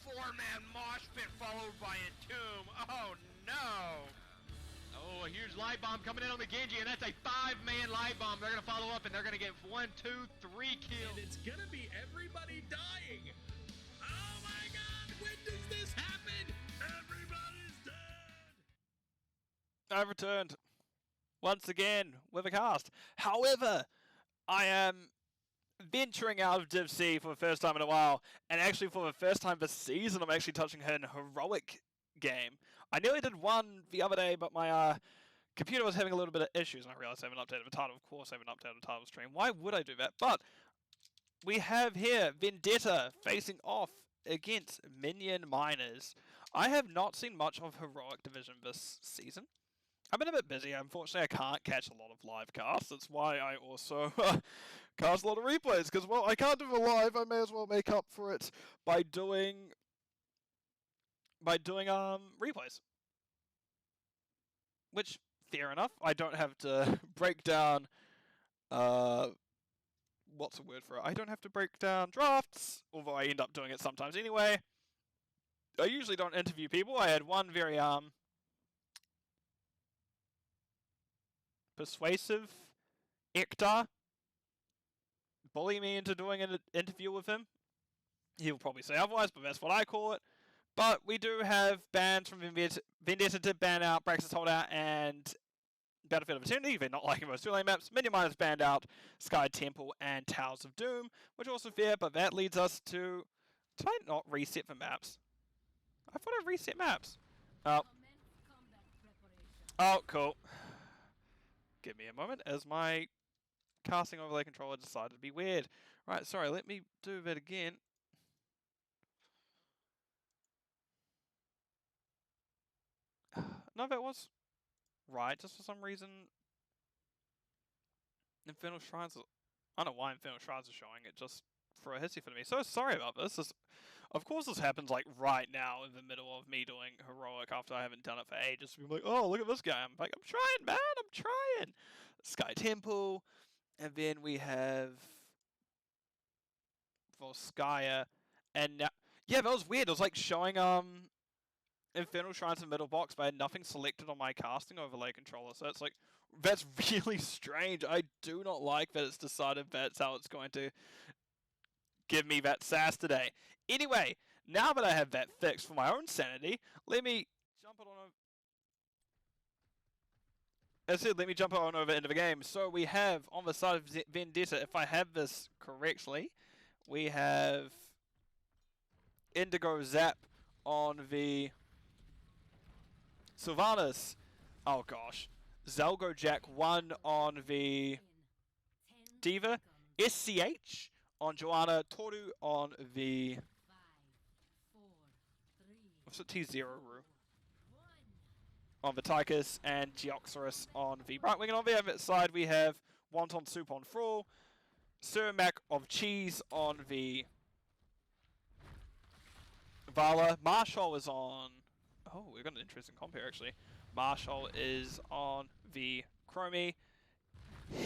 four-man mosh pit followed by Entomb. Oh no! Oh, a huge light bomb coming in on the Genji, and that's a 5-man light bomb. They're gonna follow up, and they're gonna get 1, 2, 3 kills. And it's gonna be everybody dying. Oh my God! When does this happen? Everybody's dead. I've returned once again with a cast. However, I am venturing out of Div C for the first time in a while, and actually for the first time this season, I'm actually touching her in a heroic game. I nearly did one the other day, but my computer was having a little bit of issues, and I realized I haven't updated the title. Of course, I haven't updated the title stream. Why would I do that? But we have here Vendetta facing off against Minion Miners. I have not seen much of Heroic Division this season. I've been a bit busy. Unfortunately, I can't catch a lot of live casts. That's why I also cast a lot of replays. Because, well, I can't do the live. I may as well make up for it by doing replays. Which, fair enough. I don't have to break down what's the word for it? I don't have to break down drafts, although I end up doing it sometimes anyway. I usually don't interview people. I had one very persuasive Ektar bully me into doing an interview with him. He'll probably say otherwise, but that's what I call it. But we do have bans from Vendetta. Vendetta did ban out Braxis Holdout and Battlefield of Eternity. They're not liking those 2-lane maps. Minion Miners banned out Sky Temple and Towers of Doom, which also fair, but that leads us to... Did I not reset the maps? I thought I reset maps. Oh. Oh, cool. Give me a moment as my casting overlay controller decided to be weird. Right, sorry, let me do that again. No, that was right. Just for some reason, Infernal Shrines... I don't know why Infernal Shrines are showing it just for a hissy for me. So sorry about this. Of course this happens like right now in the middle of me doing Heroic after I haven't done it for ages. People are like, oh, look at this guy. I'm like, I'm trying, man. I'm trying. Sky Temple. And then we have Volskaya. And now... Yeah, that was weird. It was like showing Infernal Shrines in the middle box, but I had nothing selected on my casting overlay controller. So it's like, that's really strange. I do not like that it's decided that's how it's going to give me that sass today. Anyway, now that I have that fixed for my own sanity, let me jump it on over. As I said, let me jump on over into the game. So we have on the side of Vendetta, if I have this correctly, we have Indigo Zap on the Sylvanas. Oh gosh. Zelgo Jack 1 on the Diva. SCH on Joanna. Toru on the... What's it? T0 Ru. On the Tychus. And Geoxerus on the right wing. And on the other side we have Wonton Soup on Thrall. Surmac of Cheese on the Vala. Marshall is on... Oh, we've got an interesting comp here actually. Marshall is on the Chromie.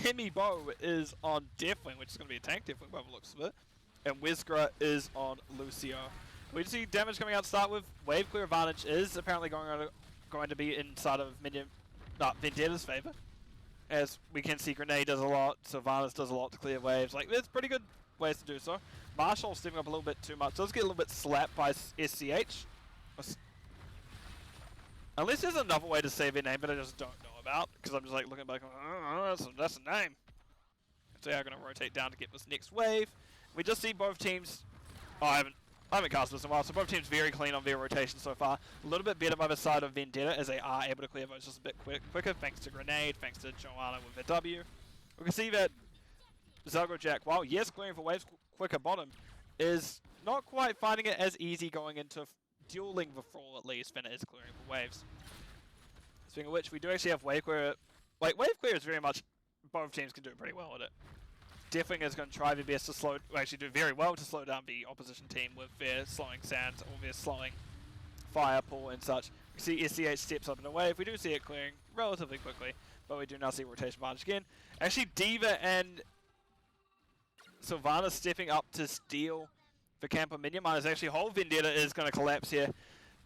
Hemibo is on Deathwing, which is going to be a tank Deathwing by the looks of it. And Wizgra is on Lucio. We see damage coming out to start with. Wave clear advantage is apparently going to be inside of Vendetta's favor. As we can see, Grenade does a lot, Sylvanas does a lot to clear waves. Like, there's pretty good ways to do so. Marshall's stepping up a little bit too much. Does get a little bit slapped by SCH. Unless there's another way to say their name, but I just don't know about. Because I'm just like looking back, oh, that's a name. So yeah, I'm going to rotate down to get this next wave. We just see both teams... Oh, I haven't cast this in a while, so both teams very clean on their rotation so far. A little bit better by the side of Vendetta, as they are able to clear votes just a bit quicker, thanks to Grenade, thanks to Joanna with their W. We can see that Zelgo Jack, while yes, clearing for waves quicker bottom, is not quite finding it as easy going into dueling the Thrall at least than it is clearing for waves. Speaking of which, we do actually have wave clear. Like, wave clear is very much, both teams can do pretty well at it. Deathwing is going to try their best to actually do very well to slow down the opposition team with their slowing sands or their slowing fire pool and such. We see SCH steps up in a wave. We do see it clearing relatively quickly, but we do now see rotation advantage again. Actually, Diva and Sylvanas stepping up to steal for camp on Minion Miners. Actually, whole Vendetta is going to collapse here.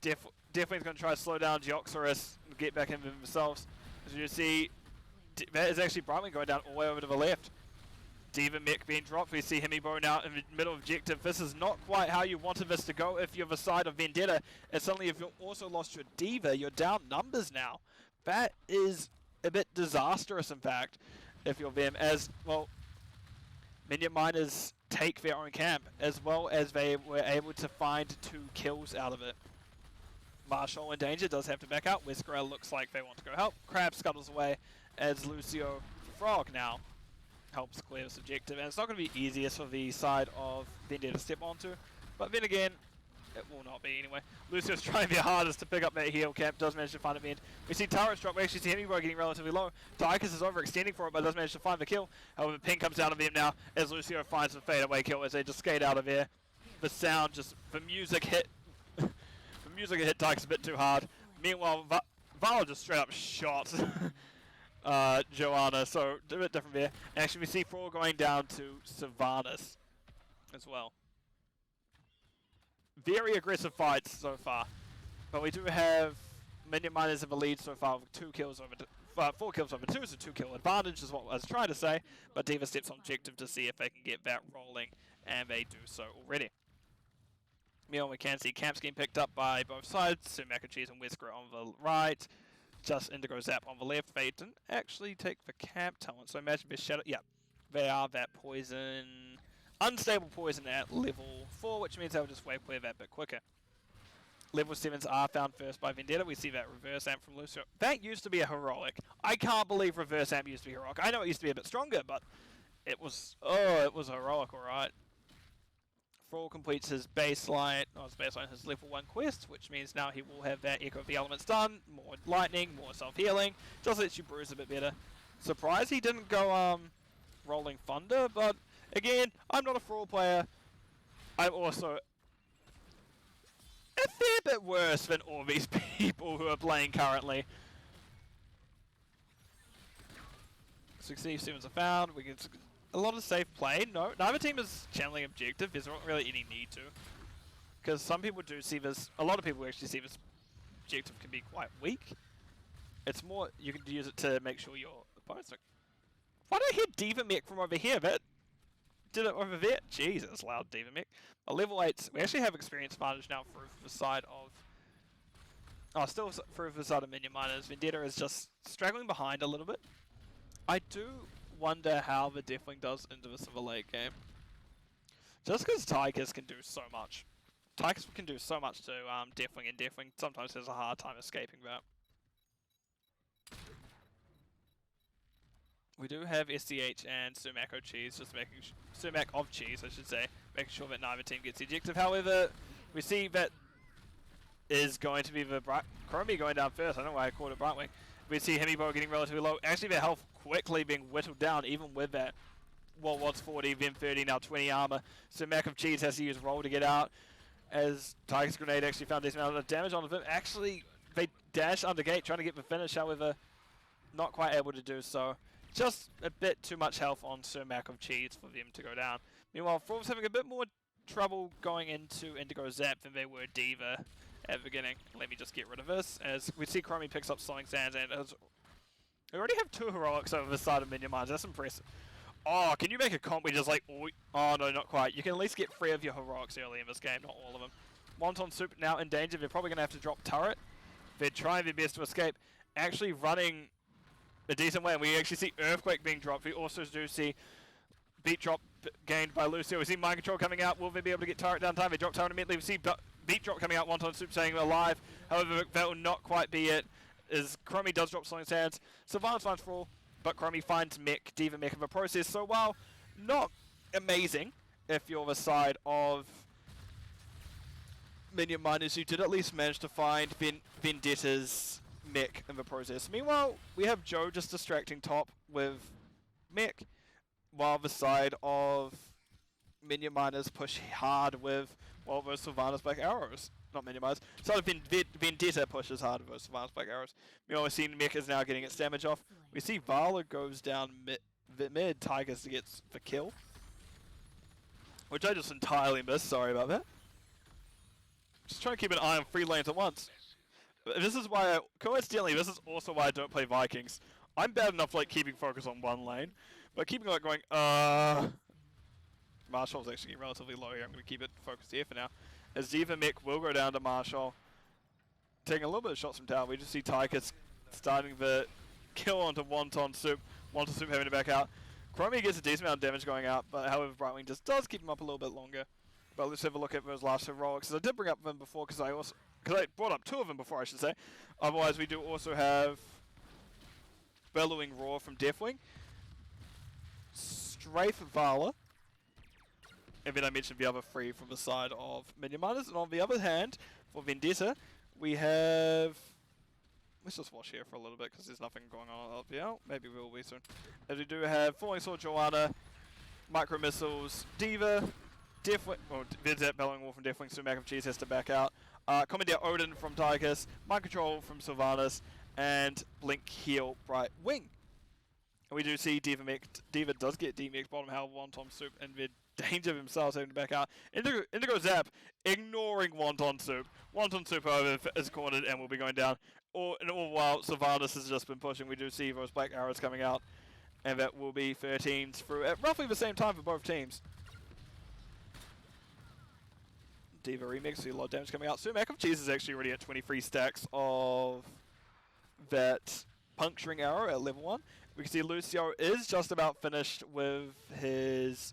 Definitely going to try to slow down Geoxerus and get back in themselves. As you see, that is actually Brightwing going down all the way over to the left. Diva mech being dropped. We see Hemibo now in the middle objective. This is not quite how you wanted this to go if you're the side of Vendetta. And suddenly if you've also lost your Diva, you're down numbers now. That is a bit disastrous, in fact, if you're them. As, well, Minion Miners take their own camp, as well as they were able to find 2 kills out of it. Marshall in danger, does have to back out. Whisker looks like they want to go help. Crab scuttles away as Lucio Frog now helps clear this objective. And it's not going to be easiest for the side of Vendetta to step onto, but then again, it will not be anyway. Lucio's trying their hardest to pick up that heal camp, does manage to find it at the end. We see turrets drop, we actually see Hemingway getting relatively low. Tychus is overextending for it, but does manage to find the kill. However, ping comes out of him now as Lucio finds the fadeaway kill as they just skate out of there. The sound just, the music hit Tychus a bit too hard. Meanwhile, Val just straight up shot Joanna, so a bit different there. And actually we see Fraud going down to Sylvanas as well. Very aggressive fights so far, but we do have Minion Miners in the lead so far with 4 kills over 2, so 2 kill advantage is what I was trying to say, but Diva steps on objective to see if they can get that rolling, and they do so already. Meanwhile, we can see camps getting picked up by both sides, so Mac and Cheese and Whisker on the right, just Indigo Zap on the left. They didn't actually take the camp talent, so imagine this shadow, yeah, they are that poison, unstable poison at level 4, which means they'll just wave clear that bit quicker. Level 7s are found first by Vendetta. We see that reverse amp from Lucio. That used to be a heroic. I can't believe reverse amp used to be heroic. I know it used to be a bit stronger, but it was, it was heroic, alright. Fraud completes his baseline, his level 1 quest, which means now he will have that Echo of the Elements done, more lightning, more self-healing, just lets you bruise a bit better. Surprised he didn't go Rolling Thunder, but again, I'm not a Fraud player. I'm also a fair bit worse than all these people who are playing currently. 67s are found, we get a lot of safe play. No, neither team is channeling objective. There's not really any need to. Because some people do see this, a lot of people actually see this objective can be quite weak. It's more, you can use it to make sure your opponent's like, why did I hear Diva Mech from over here? That did it over there? Jesus, loud Diva Mech. A level 8, we actually have experience advantage now through the side of, still through the side of Minion Miners. Vendetta is just straggling behind a little bit. I do wonder how the Deathwing does into this in the late game. Just because Tychus can do so much. Tychus can do so much to Deathwing, and Deathwing sometimes has a hard time escaping that. We do have SDH and Sumac of Cheese, just making Sumac of Cheese, I should say, making sure that neither team gets the objective. However, we see that is going to be the Chromie going down first. I don't know why I called it Brightwing. We see Hemibo getting relatively low. Actually, their health quickly being whittled down, even with that. Well, was 40, then 30, now 20 armor. So Mac of Cheese has to use roll to get out. As Tiger's Grenade actually found this amount of damage on them. Actually, they dash under gate trying to get the finish, however, not quite able to do so. Just a bit too much health on Sir Mac of Cheese for them to go down. Meanwhile, Fraud's having a bit more trouble going into Indigo Zap than they were Diva at the beginning. Let me just get rid of this, as we see Chromie picks up Sonic Sands, and we already have 2 heroics over the side of Minion Miners. That's impressive. Oh, can you make a comp where just like, oh no, not quite. You can at least get 3 of your heroics early in this game, not all of them. Wonton Soup now in danger. They're probably going to have to drop turret. They're trying their best to escape. Actually running a decent way, and we actually see Earthquake being dropped. We also do see Beat Drop gained by Lucio. We see Mind Control coming out. Will they be able to get turret down time? They drop turret immediately. We see Beat Drop coming out. Wonton Soup staying alive. However, that will not quite be it, as Chromie does drop Sonic Sands. Sylvanas finds Fraud, but Chromie finds Mech, Diva Mech in the process. So while not amazing, if you're the side of Minion Miners, you did at least manage to find Vendetta's Mech in the process. Meanwhile, we have Joe just distracting top with Mech, while the side of Minion Miners push hard with, well, those Sylvanas Black Arrows. Not Minion Miners. Side of Vendetta pushes hard with those Sylvanas Black Arrows. Meanwhile, we see Mech is now getting its damage off. We see Vala goes down mid, Tigers to get the kill. which I just entirely missed. Sorry about that. Just trying to keep an eye on 3 lanes at once. This is why, coincidentally, this is also why I don't play Vikings. I'm bad enough like keeping focus on 1 lane, but keeping like going, Marshall's actually getting relatively low here. I'm going to keep it focused here for now. As Diva Mech will go down to Marshall, taking a little bit of shots from tower. We just see Tychus starting the kill onto Wonton Soup. Wonton Soup having to back out. Chromie gets a decent amount of damage going out, but however Brightwing just does keep him up a little bit longer. But let's have a look at those last heroics. I did bring up them before because I brought up 2 of them before, I should say. Otherwise, we do also have Bellowing Roar from Deathwing, Strafe Vala, and then I mentioned the other 3 from the side of Minion Miners. And on the other hand, for Vendetta, we have... Let's just watch here for a little bit because there's nothing going on up here. Maybe we will be soon. As we do have Falling Sword Joanna, Micro Missiles, Diva, Deathwing, or Vendetta, Bellowing Roar from Deathwing, so Mac of Cheese has to back out. Commandeer Odin from Tychus, Mind Control from Sylvanas, and Blink Heal Bright Wing. And we do see Diva Mech. Diva does get D-Mech, bottom half, Wonton Soup, and the danger of himself having to back out. Indigo Zap, ignoring Wonton Soup. Wonton Soup, however, is cornered and will be going down. All while Sylvanas has just been pushing. We do see those black arrows coming out, and that will be 13s through at roughly the same time for both teams. Diva Remix, see a lot of damage coming out. So Mac of Cheese is actually already at 23 stacks of that puncturing arrow at level 1. We can see Lucio is just about finished with his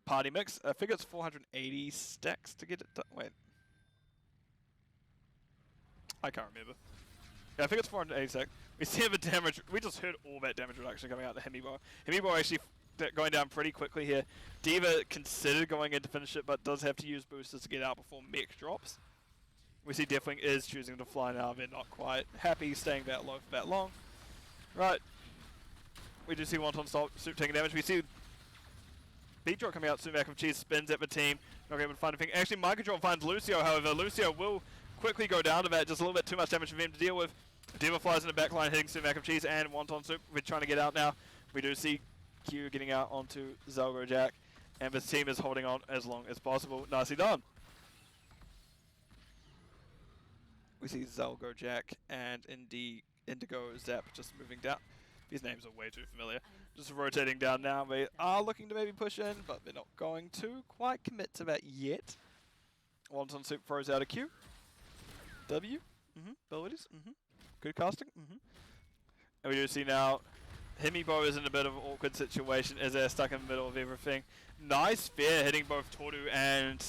party mix. I think it's 480 stacks to get it done. Wait. I can't remember. Yeah, I think it's 480 stacks. We see the damage. We just heard all that damage reduction coming out of the Hemibo. Hemibo actually going down pretty quickly here. Diva considered going in to finish it, but does have to use boosters to get out before mech drops. We see Deathwing is choosing to fly now. They're not quite happy staying that low for that long. Right. We do see Wonton Soup taking damage. We see Beat Drop coming out soon. Mac of Cheese spins at the team. Not able to find anything. Actually, Mind Control finds Lucio, however. Lucio will quickly go down to that. Just a little bit too much damage for him to deal with. Diva flies in the backline, hitting Sumac of Cheese and Wonton Soup. We're trying to get out now. We do see Q getting out onto Zelgo Jack. And this team is holding on as long as possible. Nicely done. We see Zelgo Jack and Indigo Zap just moving down. These names are way too familiar. Just rotating down now. They are looking to maybe push in, but they're not going to quite commit to that yet. Wonton Soup throws out a Q. W. Abilities. Good casting. And we do see now Hemibo is in a bit of an awkward situation as they're stuck in the middle of everything. Nice spear hitting both Tordu and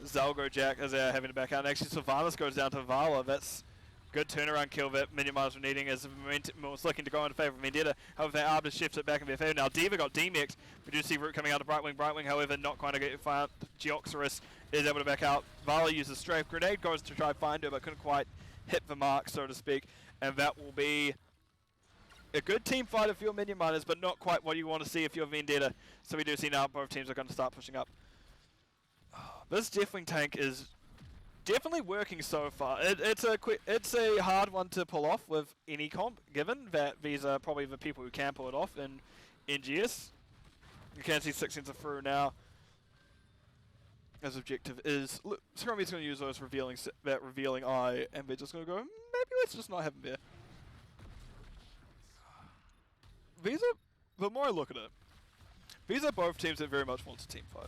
Zelgo Jack as they're having to back out. And actually Sylvanas goes down to Vala. That's good turnaround kill that Minion Miners were needing as the momentum was looking to go in favor of Vendetta. However, their Arbiter shifts it back in their favor. Now Diva got D-Mexed. We do see Root coming out of Brightwing. Brightwing, however, not quite get found. Geoxerus is able to back out. Vala uses Strafe. Grenade goes to try to find her, but couldn't quite hit the mark, so to speak. And that will be a good team fight if you're Minion Miners, but not quite what you want to see if you're Vendetta. So we do see now both teams are going to start pushing up. This Deathwing tank is definitely working so far. It's a hard one to pull off with any comp, given that these are probably the people who can pull it off in NGS. You can see 16s are through now. His objective is, look, Scrummy's going to use those that revealing eye, and they're just going to go, maybe let's just not have him there. These are, the more I look at it, these are both teams that very much want to team fight.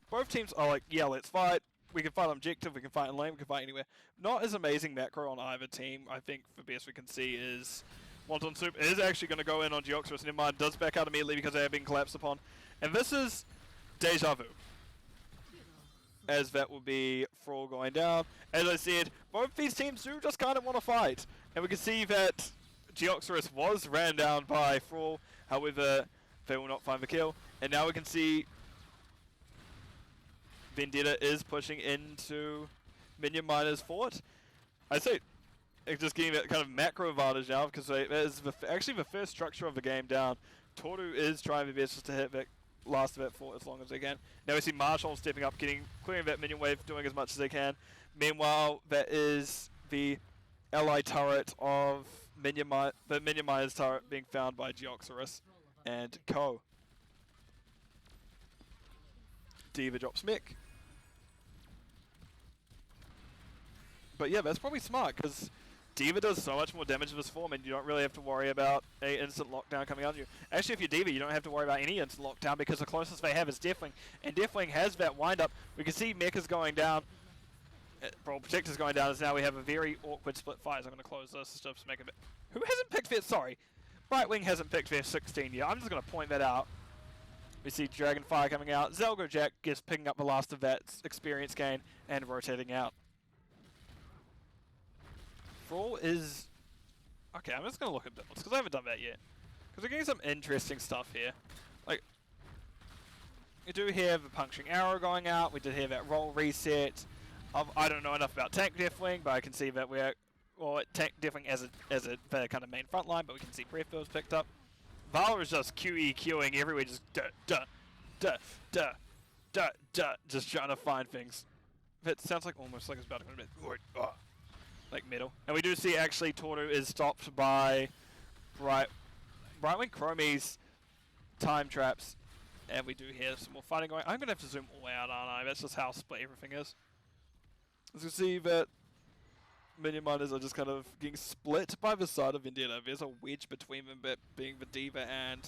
Both teams are like, yeah, let's fight. We can fight on objective, we can fight in lane, we can fight anywhere. Not as amazing macro on either team. I think the best we can see is Wonton Soup is actually going to go in on Geoxerus, and Nevermind does back out immediately because they have been collapsed upon. And this is deja vu, as that will be Thrall going down. As I said, both these teams do just kind of want to fight. And we can see that Geoxerus was ran down by Thrall, however, they will not find the kill. And now we can see Vendetta is pushing into Minion Miners Fort. I say, it's just getting that kind of macro advantage now, because that is actually the first structure of the game down. Tordu is trying their best just to hit that last of that fort as long as they can. Now we see Marshall stepping up, clearing that minion wave, doing as much as they can. Meanwhile, that is the ally turret of the Minion Miners turret being found by Geoxerus and Co. D.Va drops mech. But yeah, that's probably smart, because D.Va does so much more damage with this form, and you don't really have to worry about a instant lockdown coming on you. Actually, if you're D.Va, you don't have to worry about any instant lockdown, because the closest they have is Deathwing, and Deathwing has that wind-up. We can see Mecha's going down, Brawl Protector's going down, as now we have a very awkward split fight. So I'm going to close this just to make a bit... Who hasn't picked their... Sorry. Brightwing hasn't picked their 16 yet. I'm just going to point that out. We see Dragonfire coming out. Zelgojack is picking up the last of that experience gain and rotating out. Brawl is... Okay, I'm just going to look at builds, because I haven't done that yet. Because we're getting some interesting stuff here. Like, we do have a Puncturing Arrow going out. We did have that roll reset. I don't know enough about Tank Deathwing, but I can see that we're... Well, Tank Deathwing as a kind of main front line, but we can see Breath Bill's picked up. Valor is just QEQing everywhere, just just trying to find things. It sounds like almost like it's about to go a bit like metal. And we do see actually Tordu is stopped by Brightwing Chromie's time traps, and we do hear some more fighting going. I'm gonna have to zoom all out, aren't I? That's just how split everything is. As you see that Minion Miners are just kind of getting split by the side of Vendetta. There's a wedge between them, but being the D.Va and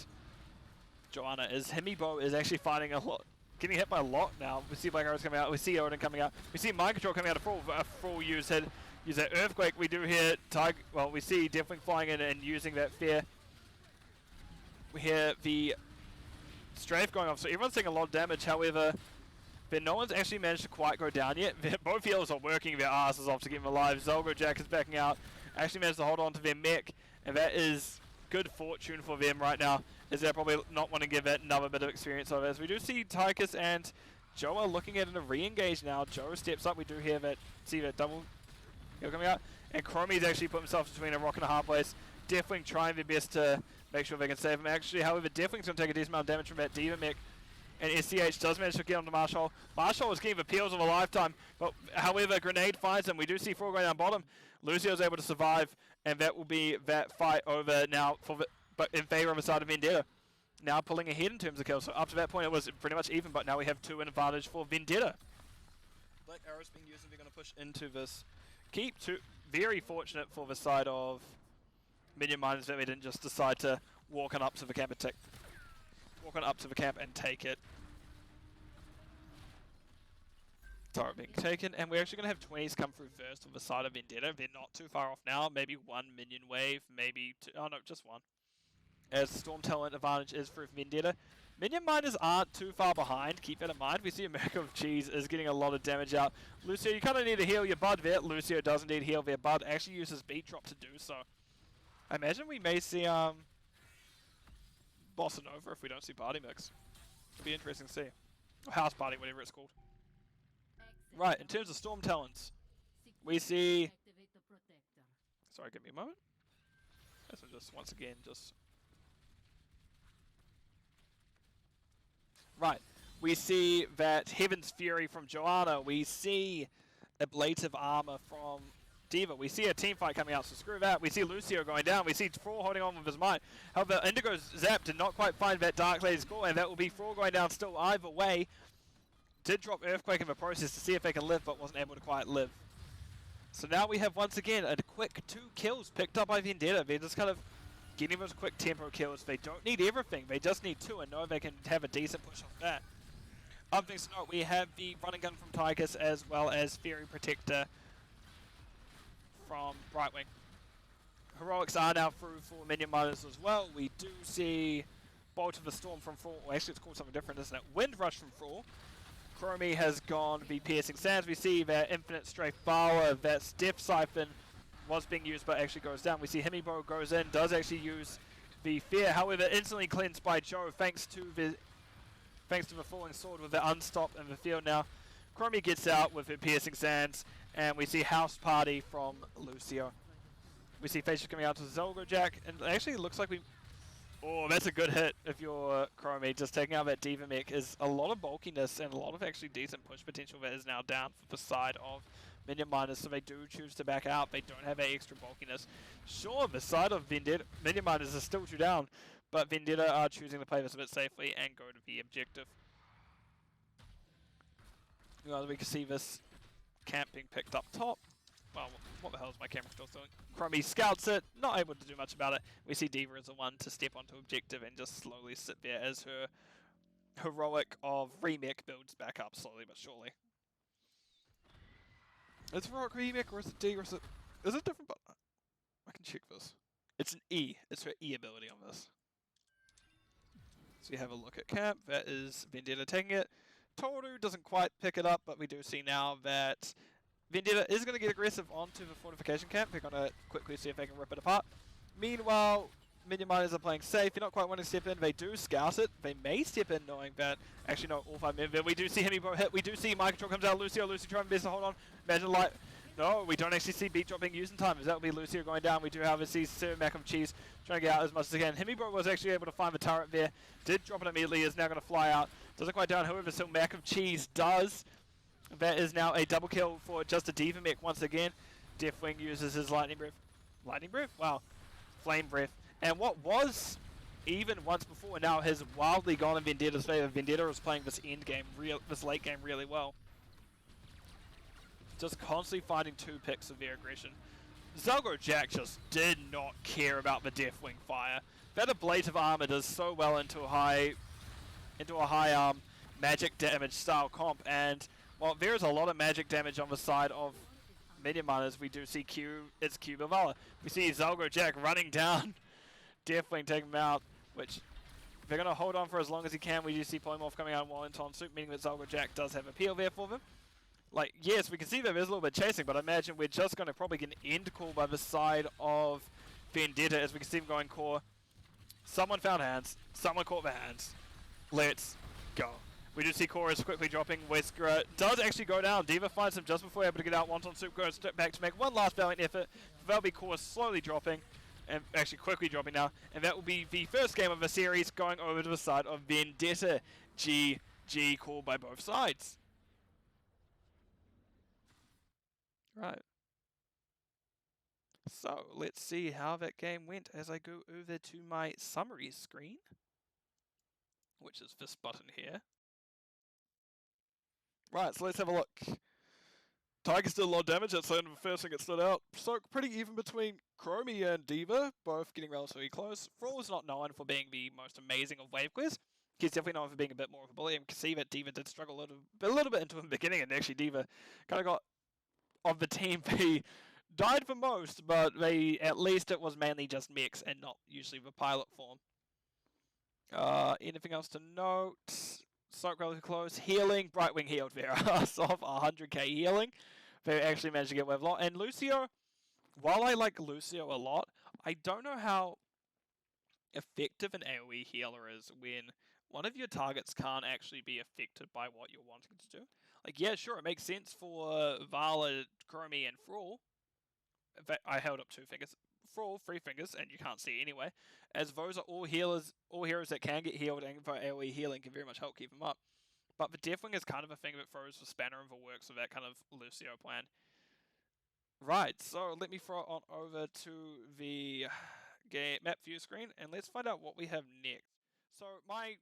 Joanna. As Hemibo is actually fighting a lot, getting hit by a lot now. We see Black Arrows coming out, we see Odin coming out, we see Mind Control coming out of full use that Earthquake. We do hear we see Deathwing flying in and using that fear. We hear the strafe going off, so everyone's taking a lot of damage. However, no one's actually managed to quite go down yet. Both healers are working their asses off to keep them alive. Zelgojack is backing out, actually managed to hold on to their mech, and that is good fortune for them right now, as they're probably not want to give that another bit of experience over. As we do see Tychus and Joe are looking at a re-engage now. Joe steps up, we do hear that, see that double heal coming out, and Chromie's actually put himself between a rock and a hard place. Deathwing trying their best to make sure they can save him. Actually, however, Deathwing's going to take a decent amount of damage from that D.Va mech, and SCH does manage to get onto Marshall. Marshall is getting the peels of a lifetime, but however, Grenade finds him. We do see Frog going down bottom. Lucio's able to survive, and that will be that fight over now, but in favor of the side of Vendetta. Now pulling ahead in terms of kills. So up to that point, it was pretty much even, but now we have 2 in advantage for Vendetta. Black Arrow's being used, and we're going to push into this keep. Very fortunate for the side of Minion Miners that we didn't just decide to walk on up to the camp and take it. Turret being taken, and we're actually going to have 20s come through first on the side of Vendetta. They're not too far off now. Maybe 1 minion wave, maybe 2. Oh no, just 1. As Storm Talent advantage is through Vendetta. Minion Miners aren't too far behind, keep that in mind. We see America of Cheese is getting a lot of damage out. Lucio, you kind of need to heal your Bud there. Lucio does indeed heal their Bud, actually uses Beat Drop to do so. I imagine we may see Bossa Nova if we don't see Party Mix. It'll be interesting to see. Or House Party, whatever it's called. Right, in terms of Storm Talents, we see... Sorry, give me a moment. This one just, once again, just... Right, we see that Heaven's Fury from Joanna. We see Ablative Armor from D.Va. We see a team fight coming out, so screw that. We see Lucio going down. We see Thrall holding on with his might. However, Indigo's Zap did not quite find that Dark Lady's call, and that will be Thrall going down still either way. Did drop Earthquake in the process to see if they can live, but wasn't able to quite live. So now we have, once again, a quick 2 kills picked up by Vendetta. They're just kind of getting those quick tempo kills. They don't need everything. They just need 2 and know they can have a decent push off that. Other things to note, we have the running gun from Tychus as well as Fairy Protector from Brightwing. Heroics are now through for Minion Miners as well. We do see Bolt of the Storm from Thrall. Well, actually it's called something different, isn't it? Wind Rush from Thrall. Chromie has gone to be Piercing Sands. We see that Infinite Strafe Power, that Death Siphon was being used but actually goes down. We see Hemibo goes in, does actually use the Fear, however instantly cleansed by Joe thanks to the Falling Sword with the Unstop in the field now. Chromie gets out with her Piercing Sands, and we see House Party from Lucio. We see Facial coming out to Zelgojack, and it actually looks like we... Oh, that's a good hit if you're Chromie. Just taking out that D.Va mech is a lot of bulkiness and a lot of actually decent push potential that is now down for the side of Minion Miners, so they do choose to back out. They don't have that extra bulkiness. Sure, the side of Vendetta, Minion Miners is still 2 down, but Vendetta are choosing to play this a bit safely and go to the objective. Well, we can see this camp being picked up top. Well, what the hell is my camera still doing? Chromie scouts it, not able to do much about it. We see D.Va as the one to step onto objective and just slowly sit there as her heroic of remake builds back up slowly but surely. Is it heroic remake or is it D or is it different button? I can check this. It's an E. It's her E ability on this. So you have a look at camp. That is Vendetta taking it. Toru doesn't quite pick it up, but we do see now that Vendetta is going to get aggressive onto the fortification camp. They're going to quickly see if they can rip it apart. Meanwhile, Minion miners are playing safe. You're not quite wanting to step in. They do scout it. They may step in knowing that, actually no, all 5 men. We do see Hemi hit. We do see Mind Control comes out. Lucio trying best to hold on. Imagine light. No, we don't actually see beat dropping using time. That will be Lucio going down. We do have a Sir Mac of Cheese trying to get out as much as he can. Hemibro was actually able to find the turret there. Did drop it immediately. Is now going to fly out. Doesn't quite down. However, Sir Mac of Cheese does. That is now a double kill for just a D.Va mech once again. Deathwing uses his Lightning Breath. Lightning Breath? Wow. Flame Breath. And what was even once before now has wildly gone in Vendetta's favor. Vendetta was playing this end game, this late game really well. Just constantly finding 2 picks of their aggression. Zelgo Jack just did not care about the Deathwing fire. That Ablative Armor does so well into a high magic damage style comp, and while there is a lot of magic damage on the side of Minion miners, we do see it's Cube of Valor. We see Zelgo Jack running down Deathwing, taking him out, which they're going to hold on for as long as he can. We do see Polymorph coming out in Wallington Soup, meaning that Zelgo Jack does have appeal there for them. Like, yes, we can see that there's a little bit of chasing, but I imagine we're just going to probably get an end call by the side of Vendetta as we can see him going core. Someone found hands. Someone caught the hands. Let's go. We do see Core is quickly dropping. Wesker does actually go down. D.Va finds him just before able to get out. Wonton Soup goes back to make one last valiant effort. That'll be Core slowly dropping, and actually quickly dropping now. And that will be the first game of the series going over to the side of Vendetta. GG call by both sides. Right. So, let's see how that game went as I go over to my summary screen, which is this button here. Right, so let's have a look. Tiger's did a lot of damage, that's the first thing that stood out. So, pretty even between Chromie and D.Va, both getting relatively close. Frawl is not known for being the most amazing of wave clears. He's definitely known for being a bit more of a bully, and you can see that D.Va did struggle a little bit into the beginning, and actually D.Va kind of got of the team, they died for most, but at least it was mainly just mechs and not usually the pilot form. Anything else to note? Soak relatively close. Healing. Brightwing healed Vera off 100k healing. They actually managed to get away with a lot. And Lucio, while I like Lucio a lot, I don't know how effective an AoE healer is when one of your targets can't actually be affected by what you're wanting to do. Like, yeah, sure, it makes sense for Vala, Chromie, and Frawl. In fact, I held up 2 fingers. Frawl, 3 fingers, and you can't see anyway. As those are all healers, all heroes that can get healed, and for AoE healing can very much help keep them up. But the Deathwing is kind of a thing that throws for Spanner and the works of that kind of Lucio plan. Right, so let me throw it on over to the game map view screen, and let's find out what we have next. So my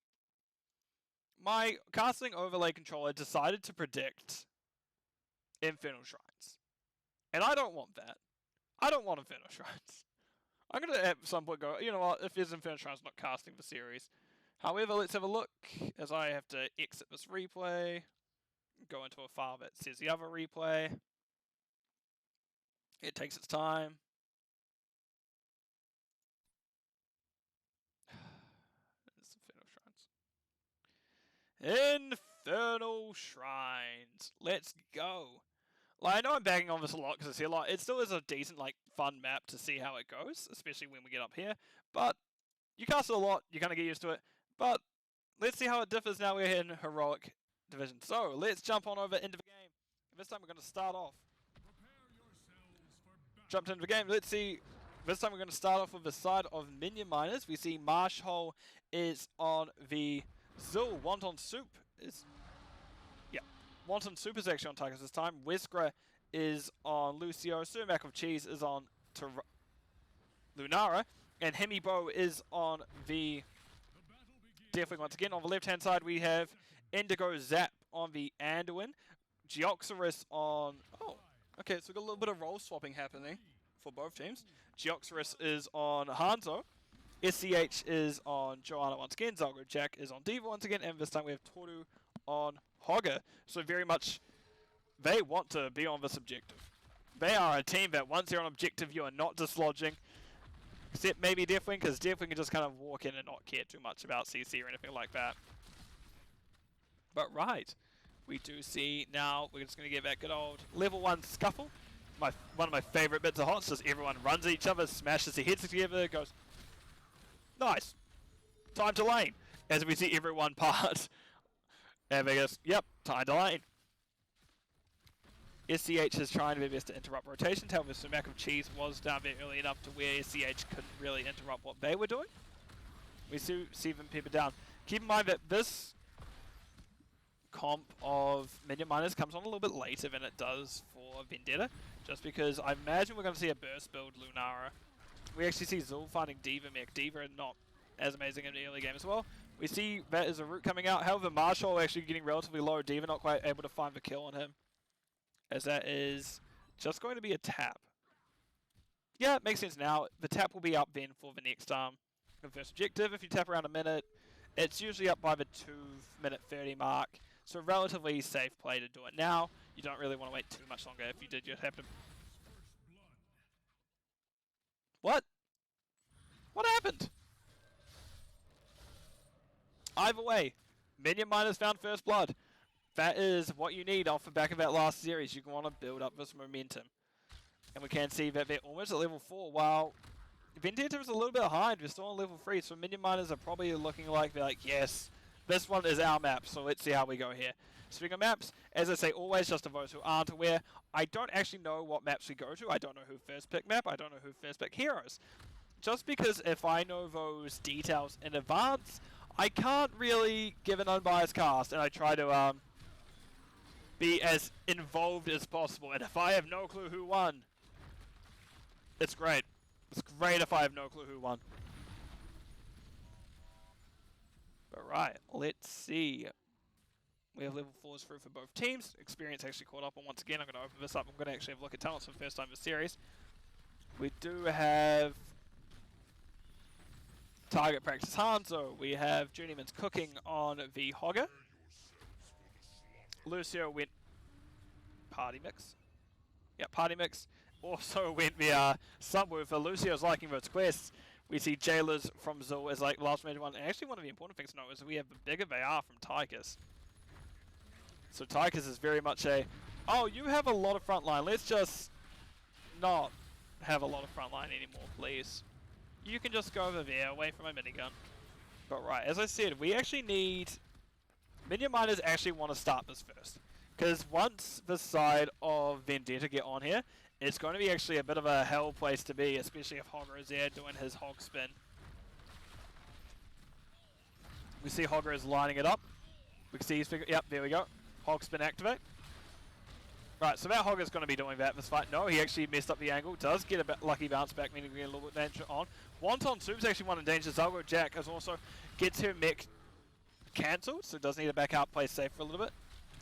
casting overlay controller decided to predict Infernal Shrines. And I don't want that. I don't want Infernal Shrines. I'm going to at some point go, you know what, if there's Infernal Shrines, not casting the series. However, let's have a look as I have to exit this replay, go into a file that says the other replay. It takes its time. Infernal Shrines. Let's go. Like, I know I'm banging on this a lot because I see a lot. It still is a decent, like, fun map to see how it goes, especially when we get up here. But you cast it a lot, you kind of get used to it. But let's see how it differs now we're in Heroic Division. So, let's jump on over into the game. This time we're going to start off. Jumped into the game. Let's see. This time we're going to start off with the side of Minion Miners. We see Marshall is on the Zul. Wonton Soup is... yeah. Wonton Soup is actually on Tigers this time. Wesker is on Lucio. Sumac of Cheese is on Lunara. And Hemibo is on the Deathwing once again. On the left-hand side we have Indigo Zap on the Anduin. Geoxerus on... Oh, okay, so we've got a little bit of role swapping happening for both teams. Geoxerus is on Hanzo. SCH is on Joanna once again. Zalgo Jack is on Diva once again. And this time we have Toru on Hogger. So very much, they want to be on this objective. They are a team that once they're on objective, you are not dislodging. Except maybe Deathwing, because Deathwing can just kind of walk in and not care too much about CC or anything like that. But right, we do see now, we're just going to get that good old level 1 scuffle. One of my favourite bits of HOTS, just everyone runs at each other, smashes their heads together, goes, nice, time to lane. As we see everyone part. And they goes, yep, time to lane. SCH is trying to be best to interrupt rotations, however Sumac of Cheese was down there early enough to where SCH couldn't really interrupt what they were doing. We see them pepper down. Keep in mind that this comp of Minion Miners comes on a little bit later than it does for Vendetta, just because I imagine we're going to see a burst build Lunara. We actually see Zul finding Diva mech. Diva not as amazing in the early game as well. We see that as a root coming out, however Marshall actually getting relatively low. Diva not quite able to find the kill on him, as that is just going to be a tap. Yeah, it makes sense now. The tap will be up then for the next the first objective. If you tap around a minute, it's usually up by the 2:30 mark. So relatively safe play to do it now. You don't really want to wait too much longer. If you did, you'd have to... What? What happened? Either way, Minion Miners found first blood. That is what you need off the back of that last series. You want to build up this momentum. And we can see that they're almost at level 4, while Vendetta is a little bit behind. We're still on level 3, so Minion Miners are probably looking like they're like, yes, this one is our map, so let's see how we go here. Speaking of maps, as I say, always just to those who aren't aware, I don't actually know what maps we go to. I don't know who first pick map. I don't know who first pick heroes. Just because if I know those details in advance, I can't really give an unbiased cast, and I try to be as involved as possible. And if I have no clue who won, it's great. It's great if I have no clue who won. But right, let's see. We have level 4s through for both teams. Experience actually caught up on once again. I'm going to open this up. I'm going to actually have a look at talents for the first time in the series. We do have Target Practice Hanzo. We have Journeyman's Cooking on the Hogger. Lucio went Party Mix. Yeah, Party Mix. Also went the Subwoofer. Lucio's liking those quests. We see Jailers from Zul as like last major one. And actually one of the important things to know is we have the bigger they are from Tychus. So Tychus is very much a, oh, you have a lot of frontline. Let's just not have a lot of frontline anymore, please. You can just go over there, away from my minigun. But right, as I said, we actually need... Minion Miners actually want to start this first. Because once the side of Vendetta get on here, it's going to be actually a bit of a hell place to be, especially if Hogger is there doing his hog spin. We see Hogger is lining it up. We can see he's figured, yep, there we go. Hog spin activate. Right, so that Hogger's going to be doing that this fight. No, he actually messed up the angle. Does get a lucky bounce back, meaning we get a little bit of danger on. Wonton Soup's actually one in danger. Zalgo Jack has also gets her mech cancelled, so does need to back out, play safe for a little bit.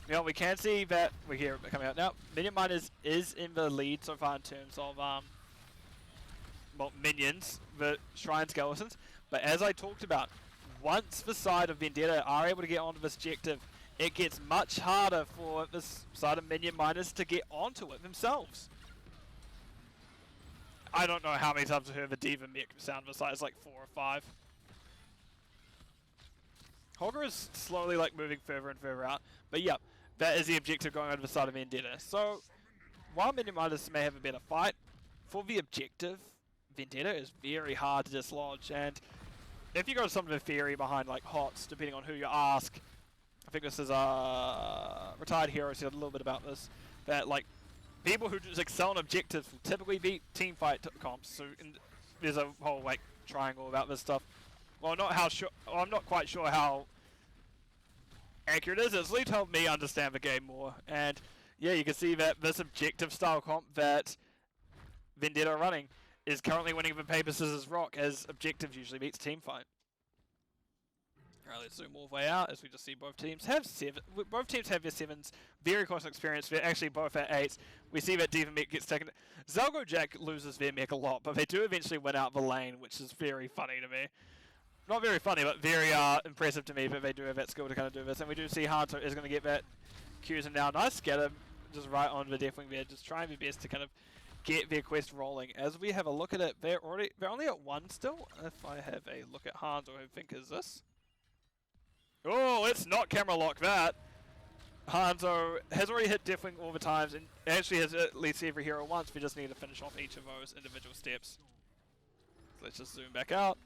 You know, we can see that we hear it coming out now. Minion Miners is in the lead so far in terms of well, minions, the Shrine Skeletons. But as I talked about, once the side of Vendetta are able to get onto this objective, it gets much harder for this side of Minion Miners to get onto it themselves. I don't know how many times I've heard the Diva mech sound of the side. It's like 4 or 5. Hogger is slowly like moving further and further out. But yeah, that is the objective going over the side of Vendetta. So while Minion Miners may have a better fight, for the objective, Vendetta is very hard to dislodge. And if you go to some of the theory behind like HOTS, depending on who you ask, I think this is Retired Hero said a little bit about this, that like people who just excel in objectives will typically beat team fight comps. So there's a whole like triangle about this stuff. Well, I'm not quite sure how accurate it is. It's at least helped me understand the game more. And yeah, you can see that this objective style comp that Vendetta are running is currently winning the paper, scissors, rock, as objectives usually beats team fight. Alright, let's zoom all the way out as we just see both teams have their 7s, very close experience. They're actually both at 8s. We see that Diva Mech gets taken. Zalgo Jack loses their mech a lot, but they do eventually win out the lane, which is very funny to me. Not very funny, but very impressive to me that they do have that skill to kind of do this. And we do see Hanto is going to get that Q's and now. Nice scatter, just right on the Deathwing there, just trying their best to kind of get their quest rolling. As we have a look at it, they're only at 1 still. If I have a look at Hanto, who I think is this. Oh, let's not camera lock that. Hanzo has already hit Deathwing all the times and actually has at least every hero once. We just need to finish off each of those individual steps. So let's just zoom back out.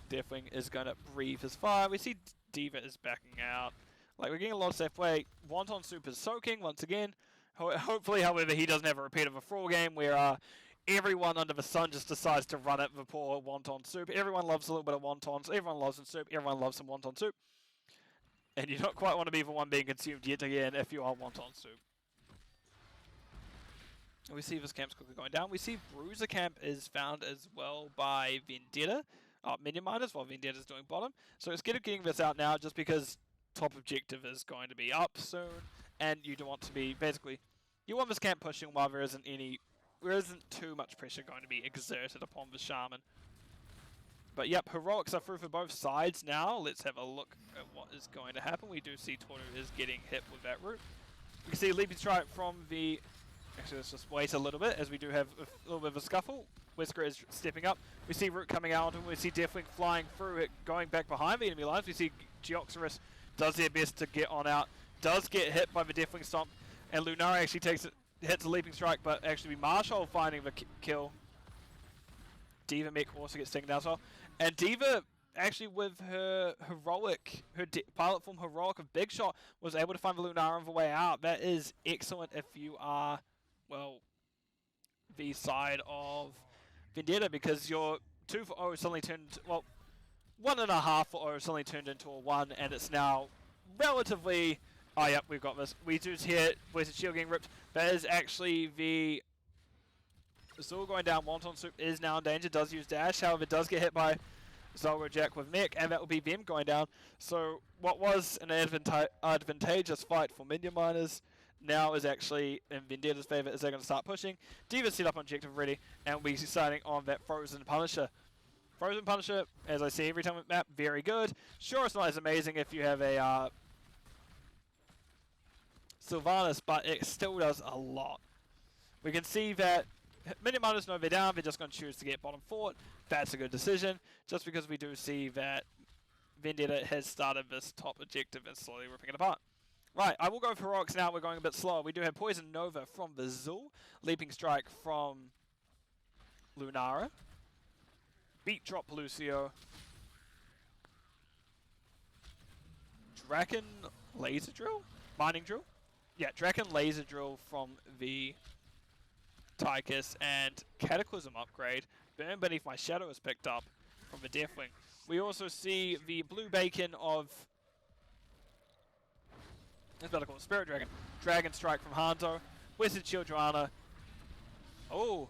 Deathwing is going to breathe his fire. We see Diva is backing out. Like, we're getting a lot of safe play. Wonton Soup is soaking once again. Hopefully, however, he doesn't have a repeat of a Thrall game where everyone under the sun just decides to run at the poor Wonton Soup. Everyone loves a little bit of wontons. Everyone loves some soup. Everyone loves some Wonton Soup. And you don't quite want to be the one being consumed yet again if you are Wonton Soup. We see this camp's quickly going down. We see Bruiser Camp is found as well by Vendetta. Minion miners while Vendetta's doing bottom. So it's getting this out now just because top objective is going to be up soon. And you don't want to be, basically, you want this camp pushing while there isn't too much pressure going to be exerted upon the Shaman. But yep, heroics are through for both sides now. Let's have a look at what is going to happen. We do see Toru is getting hit with that root. We can see Leaping Strike from the... Actually, let's just wait a little bit as we do have a little bit of a scuffle. Wesker is stepping up. We see Root coming out and we see Deathwing flying through it, going back behind the enemy lines. We see Geoxerus does their best to get on out. Does get hit by the Deathwing Stomp. And Lunara actually hits a Leaping Strike, but actually Marshall finding the kill. Diva Mech also gets taken down as well. And Diva, actually with her pilot form heroic of Big Shot, was able to find the Lunara on the way out. That is excellent if you are, well, the side of Vendetta, because your 2 for 0 suddenly turned, well, 1.5 for 0 suddenly turned into a 1, and it's now relatively... Oh, yep, we've got this. We just hear Blizzard Shield getting ripped. That is actually the Zul going down. Wonton Soup is now in danger, does use dash, however, does get hit by Zolgo Jack with mech, and that will be them going down. So, what was an advantageous fight for Minion miners now is actually in Vendetta's favor as they're going to start pushing. Diva's set up on objective ready, and we're starting on that Frozen Punisher. Frozen Punisher, as I see every time with map, very good. Sure, it's not as amazing if you have a Sylvanas, but it still does a lot. We can see that Minion miners know they're down, they're just going to choose to get bottom fort. That's a good decision, just because we do see that Vendetta has started this top objective and slowly ripping it apart. Right, I will go for heroics now, we're going a bit slower. We do have Poison Nova from the Zul, Leaping Strike from Lunara, Beat Drop Lucio, Draken Laser Drill? Mining Drill? Yeah, Draken Laser Drill from the Tychus, and Cataclysm upgrade. Burn Beneath My Shadow is picked up from the Deathwing. We also see the Blue Bacon of... That's what I call it, Spirit Dragon. Dragon Strike from Hanto. Wizard Shield Joanna. Oh,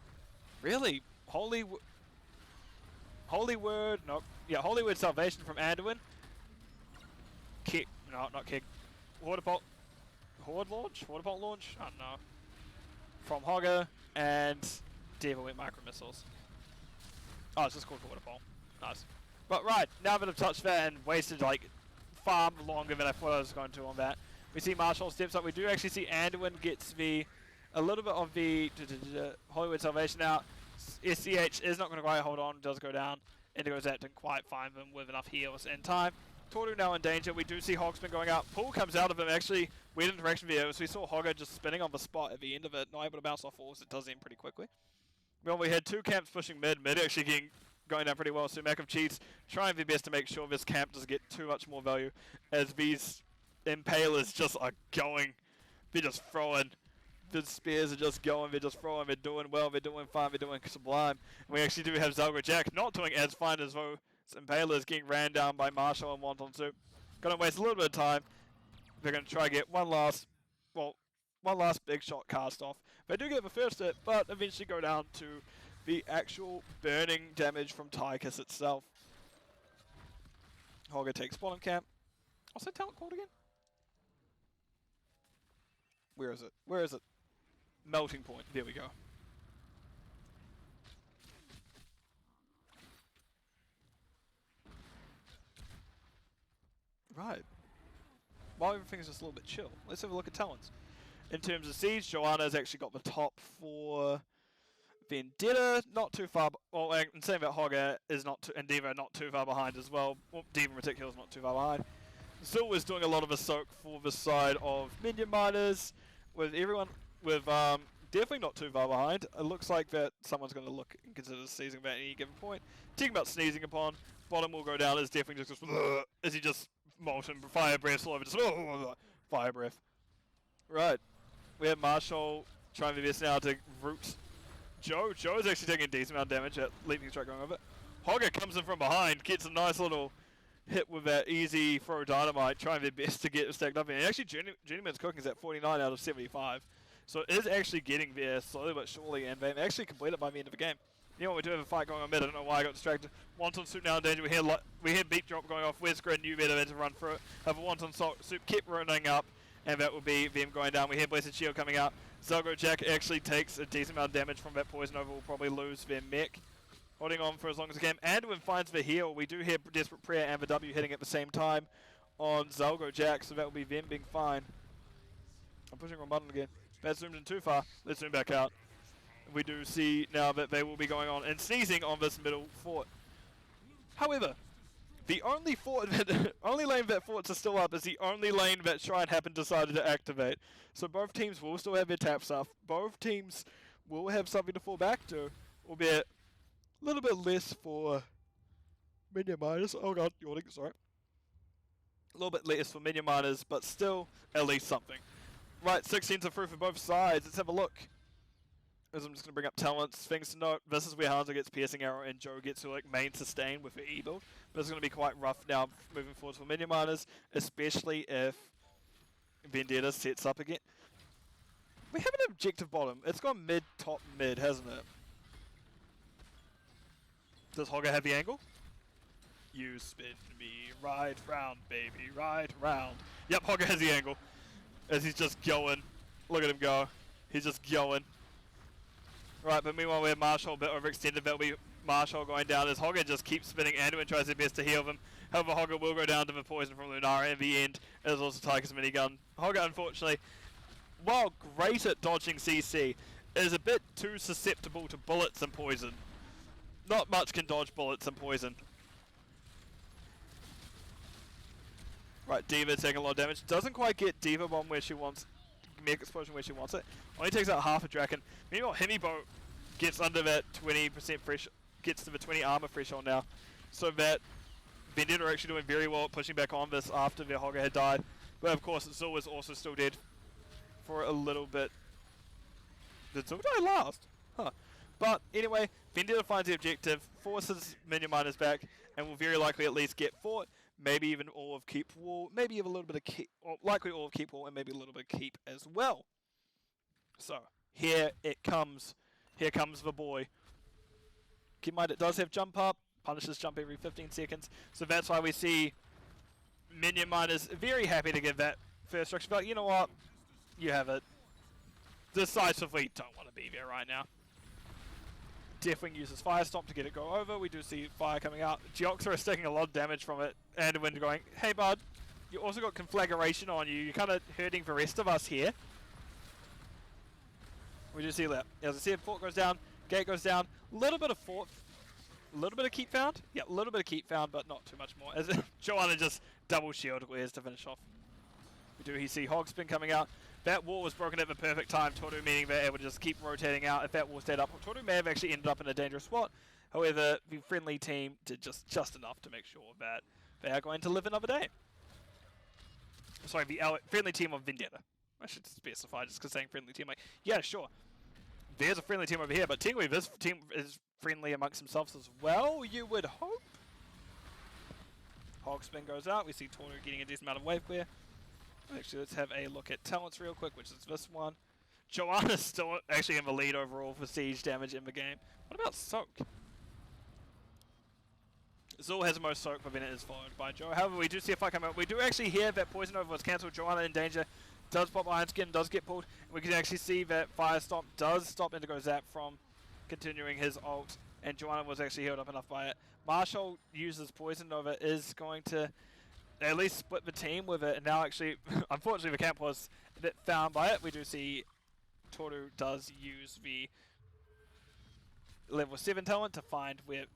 really? Holy Word, nope. Yeah, Holy Word Salvation from Anduin. Kick, no, not Kick. Horde Bolt launch? I don't know. From Hogger and Diva with Micro Missiles. Oh, it's just called Horde Bolt. Nice. But right, now that I've touched that and wasted like far longer than I thought I was going to on that, we see Marshall steps up. We do actually see Anduin gets a little bit of the Hollywood Salvation out. SCH is not going to quite hold on, does go down. Indigo's out, didn't quite find them with enough heals in time. Toru now in danger. We do see Hogsman going out. Pool comes out of him, actually. Weird interaction video. So we saw Hogger just spinning on the spot at the end of it. Not able to bounce off walls. It does end pretty quickly. Well, we had 2 camps pushing mid. Mid actually going down pretty well. So Mac of Cheats trying their best to make sure this camp doesn't get too much more value. As these Impalers just are going. They're just throwing. The spears are just going, they're just throwing, they're doing well, they're doing fine, they're doing sublime. And we actually do have Zalgo Jack not doing as fine as though Impaler is getting ran down by Marshall and Wonton Soup. Gonna waste a little bit of time. They're gonna try to get one last big shot cast off. They do get the first hit, but eventually go down to the actual burning damage from Tychus itself. Hogger takes bottom camp. What's that talent called again? Where is it? Where is it? Melting point. There we go. Right. While everything's just a little bit chill, let's have a look at talents. In terms of Siege, Joanna's actually got the top for Vendetta, not too far. Well, and saying about Hogger is not too, and Diva not too far behind as well. Well, Diva in particular is not too far behind. Zul is doing a lot of a soak for the side of Minion Miners, with everyone with definitely not too far behind. It looks like that someone's going to look and consider seizing at any given point. Talking about sneezing upon, bottom will go down as definitely just goes, as he just molten fire breaths all over, just fire breath. Right, we have Marshall trying their best now to root Joe. Joe's actually taking a decent amount of damage at leaping strike going over it. Hogger comes in from behind, gets a nice little hit with that easy throw dynamite, trying their best to get it stacked up. And actually, Journeyman's cooking is at 49 out of 75. So it is actually getting there slowly but surely, and they actually complete it by the end of the game. You know what, we do have a fight going on mid. I don't know why I got distracted. Wonton Soup now in danger. We hear beat drop going off. Where's Grid? New better to run through it. Have a Wonton Soup keep running up, and that will be them going down. We hear Blessed Shield coming out. Zelgo Jack actually takes a decent amount of damage from that poison over. Will probably lose their mech. Holding on for as long as he can. Anduin finds the heal. We do hear Desperate Prayer and the W hitting at the same time on Zelgo Jack, so that will be them being fine. I'm pushing wrong button again. Bad zoomed in too far. Let's zoom back out. We do see now that they will be going on and sneezing on this middle fort. However, the only fort only lane that forts are still up is the only lane that Shrine happened decided to activate. So both teams will still have their tap stuff. Both teams will have something to fall back to, albeit a little bit less for Minion Miners. Oh god, yawning, sorry. A little bit less for Minion Miners, but still at least something. Right, 16s are through for both sides. Let's have a look. As I'm just going to bring up talents, things to note. This is where Hanzo gets Piercing Arrow and Joe gets to like main sustain with her E-build. But it's going to be quite rough now moving forward for Minion Miners, especially if Vendetta sets up again. We have an objective bottom. It's gone mid, top, mid, hasn't it? Does Hogger have the angle? You spin me right round, baby, right round. Yep, Hogger has the angle. As he's just going. Look at him go. He's just going. Right, but meanwhile we have Marshall a bit overextended. That'll be Marshall going down as Hogger just keeps spinning. Anduin tries his best to heal them. However, Hogger will go down to the poison from Lunara in the end. There's also Tiger's minigun. Hogger, unfortunately, while great at dodging CC, is a bit too susceptible to bullets and poison. Not much can dodge bullets and poison. Right, Diva taking a lot of damage. Doesn't quite get Diva Bomb where she wants, Mech Explosion where she wants it. Only takes out half a Draken. Meanwhile, Hemibo gets under that 20% threshold, gets to the 20 armor threshold now. So that Vendetta are actually doing very well at pushing back on this after their Hogger had died. But of course, Zul is also still dead for a little bit. Did Zul die last? Huh. But anyway, Vendetta finds the objective, forces Minion Miners back, and will very likely at least get Fort. Maybe even all of Keep Wall, maybe even a little bit of Keep, or likely all of Keep Wall, and maybe a little bit of Keep as well. So, here it comes. Here comes the boy. Keep in mind it does have jump up, punishes jump every 15 seconds, so that's why we see Minion Miners very happy to give that first structure, but you know what? You have it. Decisively don't want to be there right now. Definitely uses Fire Stomp to get it go over. We do see fire coming out. Geoxer is taking a lot of damage from it. And when going, hey bud, you also got Conflagration on you. You're kind of hurting the rest of us here. We do see that. As I said, Fort goes down, Gate goes down. A little bit of Fort, a little bit of Keep found. Yeah, a little bit of Keep found, but not too much more. As Joanna just double shield wears to finish off. We do see Hogspin coming out. That wall was broken at the perfect time, Toru meaning they're able to just keep rotating out. If that wall stayed up, Toru may have actually ended up in a dangerous spot. However, the friendly team did just enough to make sure that they are going to live another day. Sorry, the friendly team of Vendetta. I should specify just because saying friendly team, like, yeah, sure. There's a friendly team over here, but technically this team is friendly amongst themselves as well, you would hope. Hogspin goes out, we see Toru getting a decent amount of wave clear. Actually, let's have a look at talents real quick, which is this one. Joanna's still actually in the lead overall for siege damage in the game. What about Soak? Zul has the most soak, but Vendetta is followed by Joe. However, we do see a fight coming up. We do actually hear that Poison Over was cancelled. Joanna in danger. Does pop Iron Skin, does get pulled. We can actually see that Firestomp does stop Indigo Zap from continuing his ult. And Joanna was actually healed up enough by it. Marshall uses Poison Nova, is going to at least split the team with it. And now actually, unfortunately the camp was a bit found by it. We do see Toru does use the level 7 talent to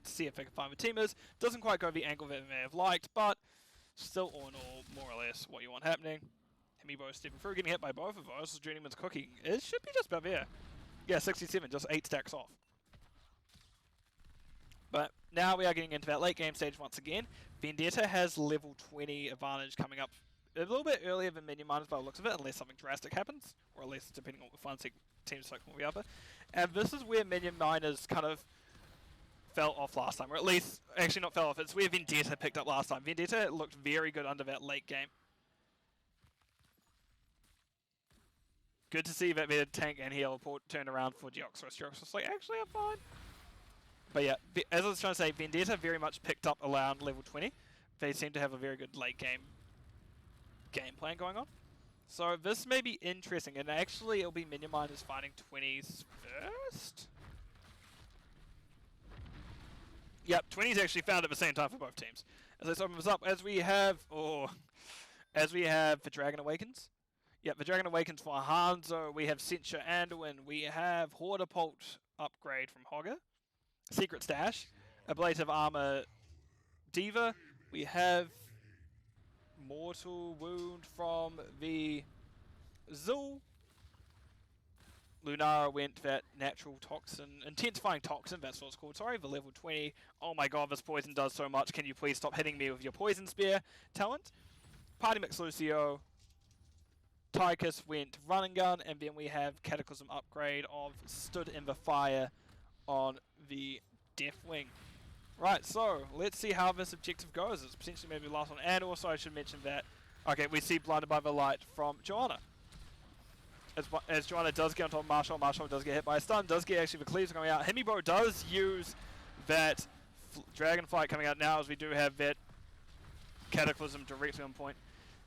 see if they can find the teamers. Doesn't quite go the angle that they may have liked, but still all in all, more or less what you want happening. Hemibo stepping through, getting hit by both of those. Journeyman's cooking. It should be just about there. Yeah, 67, just 8 stacks off. But now we are getting into that late game stage once again. Vendetta has level 20 advantage coming up a little bit earlier than Minion Miners by the looks of it, unless something drastic happens, or at least depending on what fun teams like will be upper. And this is where Minion Miners kind of fell off last time, or at least, actually not fell off, it's where Vendetta picked up last time. Vendetta looked very good under that late game. Good to see that their tank and healer turned around for Geoxos. Geoxos was like, actually I'm fine. But yeah, as I was trying to say, Vendetta very much picked up around level 20. They seem to have a very good late game plan going on. So this may be interesting, and actually it'll be Minion Miners fighting 20s first? Yep, 20s actually found at the same time for both teams. As I sum this up, as we have the Dragon Awakens. Yep, the Dragon Awakens for Hanzo, we have Cincha Anduin, we have Hortapult upgrade from Hogger, Secret Stash, Ablative Armor Diva, we have Mortal Wound from the Zul. Lunara went that natural toxin, intensifying toxin, that's what it's called, sorry, the level 20. Oh my god, this poison does so much, can you please stop hitting me with your poison spear talent? Party Mix Lucio, Tychus went Run and Gun, and then we have Cataclysm upgrade of Stood in the Fire on the Deathwing. Right, so let's see how this objective goes. It's potentially maybe the last one, and also I should mention that, okay, we see Blinded by the Light from Joanna. As Joanna does get on top of Marshall, Marshall does get hit by a stun, does get actually the cleaves coming out. Hemibo does use that Dragonflight coming out now, as we do have that Cataclysm directly on point.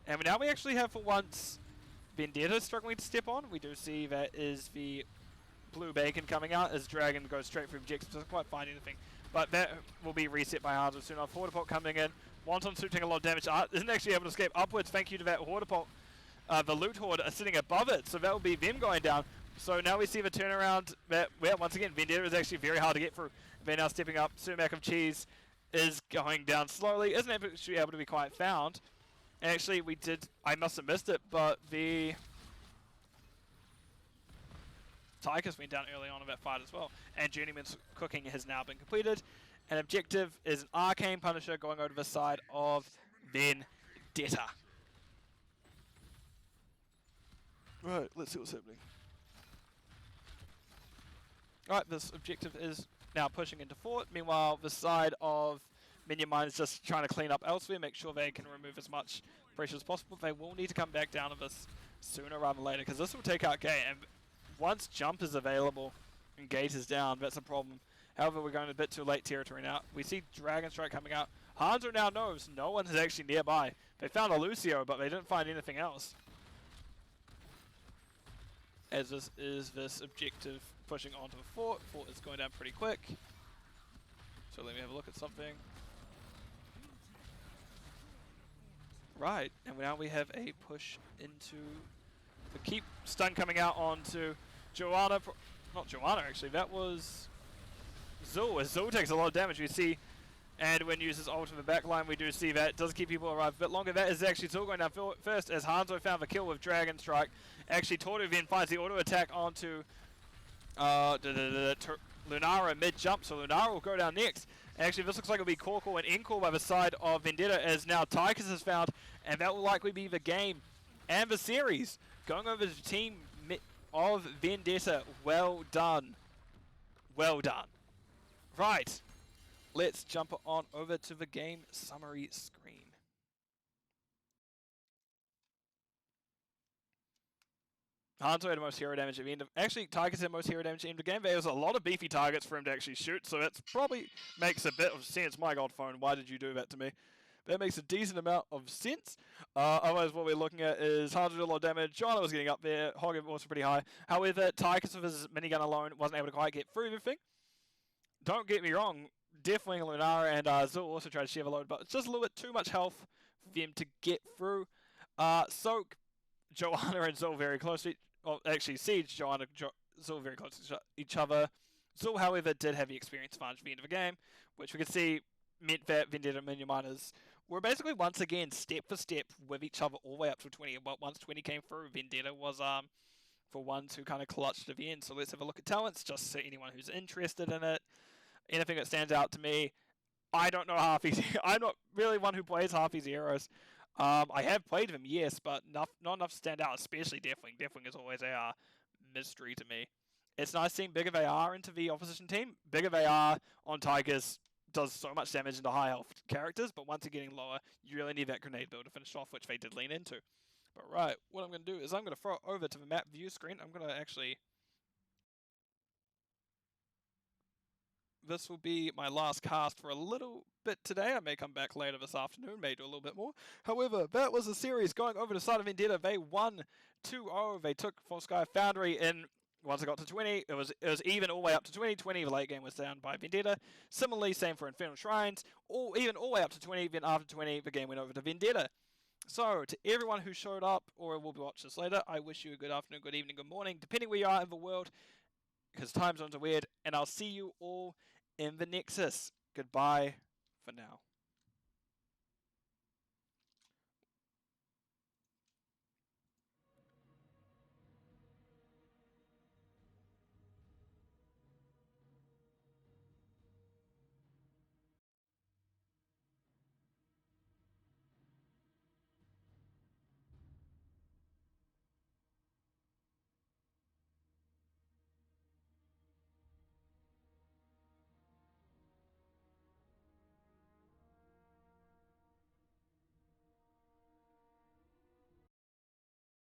And now we actually have, for once, Vendetta struggling to step on. We do see that is the blue bacon coming out as Dragon goes straight for objectives, doesn't quite find anything. But that will be reset by Hanzo soon enough. Hortapult coming in. Wonton Suit taking a lot of damage. Isn't actually able to escape upwards. Thank you to that Hortapult. The Loot Horde are sitting above it, so that will be them going down. So now we see the turnaround that, well, once again, Vendetta is actually very hard to get through. They're now stepping up. Sumac of Cheese is going down slowly. Isn't actually able to be quite found. And actually, I must have missed it, but the Tychus went down early on in that fight as well. And Journeyman's cooking has now been completed. An objective is an Arcane Punisher going over to the side of Vendetta. Right, let's see what's happening. Alright, this objective is now pushing into fort. Meanwhile, the side of Minion Mine is just trying to clean up elsewhere, make sure they can remove as much pressure as possible. They will need to come back down to this sooner rather than later, because this will take out Gate. And once jump is available and Gate is down, that's a problem. However, we're going a bit too late territory now. We see Dragon Strike coming out. Hanzo now knows no one is actually nearby. They found a Lucio, but they didn't find anything else. As this is this objective pushing onto the fort. Fort is going down pretty quick. So let me have a look at something. Right, and now we have a push into the keep. Stun coming out onto Joanna. Not Joanna, actually. That was Zul. As Zul takes a lot of damage, we see. And when uses ult in the back line, we do see that it does keep people alive a bit longer. That is actually Zul going down first, as Hanzo found the kill with Dragon Strike. Actually, Toru then finds the auto attack onto Lunara mid-jump, so Lunara will go down next. Actually, this looks like it'll be Corkle and Encore by the side of Vendetta, as now Tychus is found, and that will likely be the game and the series. Going over to the team of Vendetta. Well done. Well done. Right. Let's jump on over to the game summary screen. Hanzo had the most hero damage at the end of... Actually, Tigers had the most hero damage at the end of the game. There was a lot of beefy targets for him to actually shoot, so that's probably makes a bit of sense. My god, phone, why did you do that to me? That makes a decent amount of sense. Otherwise, what we're looking at is Hanzo did a lot of damage. Joanna was getting up there. Hog was also pretty high. However, Tigers with his minigun alone wasn't able to quite get through everything. Don't get me wrong. Definitely Lunara and Zul also tried to share a load, but it's just a little bit too much health for them to get through. Soak, Joanna and Zul very close to actually, Siege, Joanna, Zul very close to each other. Zul, however, did have the experience advantage at the end of the game, which we could see meant that Vendetta and Minion miners were basically once again step for step with each other all the way up to 20. But once 20 came through, Vendetta was for ones who kind of clutched at the end. So let's have a look at talents, just so anyone who's interested in it. Anything that stands out to me, I don't know half these. I'm not really one who plays half these heroes. I have played them, yes, but not enough to stand out, especially Deathwing. Deathwing is always a mystery to me. It's nice seeing bigger they are into the opposition team. Bigger they are on Tigers does so much damage into high health characters, but once you're getting lower, you really need that grenade build to finish off, which they did lean into. But right, what I'm going to do is I'm going to throw it over to the map view screen. I'm going to actually... This will be my last cast for a little bit today. I may come back later this afternoon, may do a little bit more. However, that was the series going over to the side of Vendetta. They won 2-0. They took Full Sky Foundry in. Once it got to 20, it was even all the way up to 20. 20, the late game was down by Vendetta. Similarly, same for Infernal Shrines. All the way up to 20. Then after 20, the game went over to Vendetta. So, to everyone who showed up or will watch this later, I wish you a good afternoon, good evening, good morning, depending where you are in the world, because time zones are weird. And I'll see you all in the Nexus. Goodbye for now.